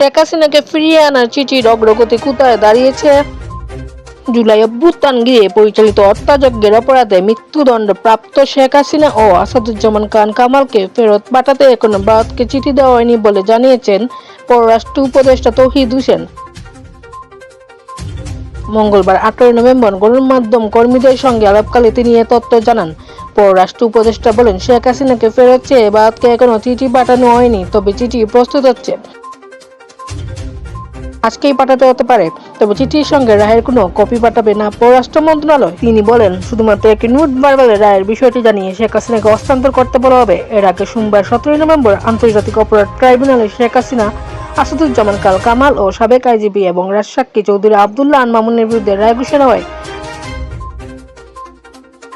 শেখ হাসিনাকে ফিরিয়ে আনার চিঠির অগ্রগতি কোথায় দাঁড়িয়েছে? জুলাই অভ্যুত্থান ঘিরে পরিচালিত হত্যাযজ্ঞের অপরাধে মৃত্যুদণ্ডপ্রাপ্ত শেখ হাসিনা ও আসাদুজ্জামান খান কামালকে ফেরত পাঠাতে এখনো ভারতকে চিঠি দেওয়া হয়নি বলে জানিয়েছেন পররাষ্ট্র উপদেষ্টা তৌহিদ হোসেন। মঙ্গলবার 18 নভেম্বর গণমাধ্যম কর্মীদের সঙ্গে আলাপকালে তিনি এ তথ্য জানান। পররাষ্ট্র উপদেষ্টা বলেন, শেখ হাসিনাকে ফেরত চেয়ে ভারতকে এখনো চিঠি পাঠানো হয়নি, তবে চিঠি প্রস্তুত হচ্ছে। আজকেই পাঠাতে হতে পারে, তবে চিঠির সঙ্গে রায়ের কোনো কপি পাঠাবে না পররাষ্ট্র মন্ত্রণালয়। তিনি বলেন, শুধুমাত্র একটি নোট ভার্বালে রায়ের বিষয়টি জানিয়ে শেখ হাসিনাকে হস্তান্তর করতে বলা হবে। এর আগে সোমবার 17 নভেম্বর আন্তর্জাতিক অপরাধ ট্রাইব্যুনালে শেখ হাসিনা, আসাদুজ্জামান খান কামাল ও সাবেক আইজিপি এবং রাজসাক্ষী চৌধুরী আবদুল্লাহ আল মামুনের বিরুদ্ধে রায় ঘোষণা হয়।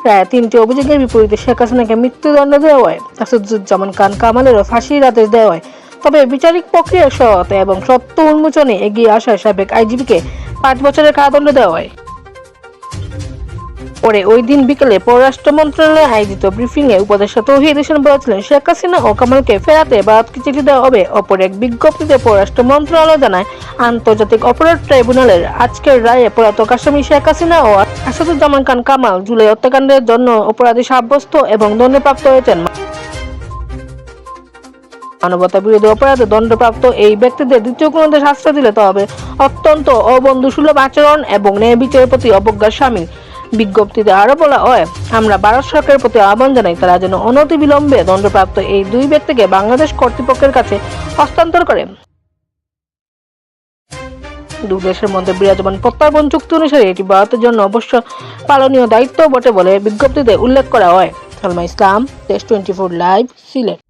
প্রায় 3টি অভিযোগের বিপরীতে শেখ হাসিনাকে মৃত্যুদণ্ড দেওয়া হয়। আসাদুজ্জামান খান কামালেরও ফাঁসির আদেশ দেওয়া হয়। তবে বিচারিক প্রক্রিয়ার সহায়তা এবং সত্য উন্মোচনে এগিয়ে আসায় সাবেক আইজিপিকে 5 বছরের কারাদণ্ড দেওয়া হয়। পরে ওই দিন বিকেলে পররাষ্ট্র মন্ত্রণালয়ে আয়োজিত ব্রিফিংয়ে উপদেষ্টা তৌহিদ হোসেন বলেছিলেন, শেখ হাসিনা ও কামালকে ফেরাতে ভারতকে চিঠি দেওয়া হবে। অপর এক বিজ্ঞপ্তিতে পররাষ্ট্র মন্ত্রণালয় জানায়, আন্তর্জাতিক অপরাধ ট্রাইব্যুনালের আজকের রায়ে পলাতক আসামি শেখ হাসিনা ও আসাদুজ্জামান খান কামাল জুলাই হত্যাকাণ্ডের জন্য অপরাধী সাব্যস্ত এবং দণ্ডপ্রাপ্ত হয়েছেন। মানবতা বিরোধী অপরাধে দণ্ডপ্রাপ্ত এই ব্যক্তিদের দ্বিতীয় কোনো দেশ আশ্রয় দিলে তবে অত্যন্ত অবন্ধুসুলভ আচরণ এবং ন্যায় বিচারের প্রতি অবজ্ঞার শামিল। বিজ্ঞপ্তিতে আরো বলা হয়, আমরা ভারত সরকারের প্রতি আহ্বান জানাই, তারা যেন অনতিবিলম্বে দণ্ডপ্রাপ্ত এই 2 ব্যক্তিকে বাংলাদেশ কর্তৃপক্ষের কাছে হস্তান্তর করে। দুই দেশের মধ্যে বিরাজমান প্রত্যর্পণ চুক্তি অনুসারে এটি ভারতের জন্য অবশ্য পালনীয় দায়িত্ব বটে বলে বিজ্ঞপ্তিতে উল্লেখ করা হয়। সালমা ইসলাম, দেশ 24 লাইভ, সিলেট।